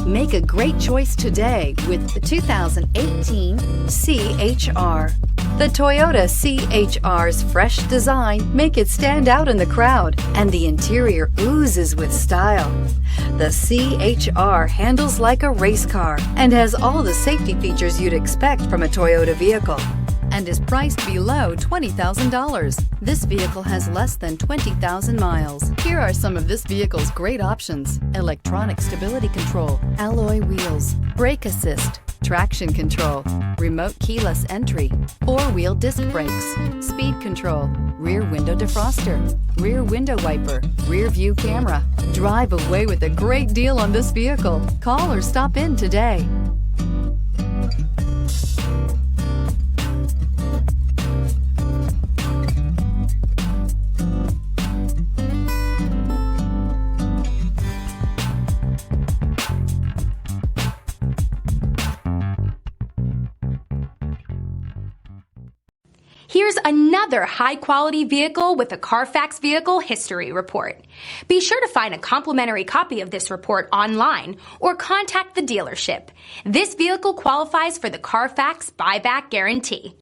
Make a great choice today with the 2018 CHR. The Toyota CHR's fresh design make it stand out in the crowd, and the interior oozes with style. The CHR handles like a race car and has all the safety features you'd expect from a Toyota vehicle, and is priced below $20,000. This vehicle has less than 20,000 miles. Here are some of this vehicle's great options: electronic stability control, alloy wheels, brake assist, traction control, remote keyless entry, four-wheel disc brakes, speed control, rear window defroster, rear window wiper, rear view camera. Drive away with a great deal on this vehicle. Call or stop in today. Here's another high-quality vehicle with a Carfax Vehicle History Report. Be sure to find a complimentary copy of this report online or contact the dealership. This vehicle qualifies for the Carfax Buyback Guarantee.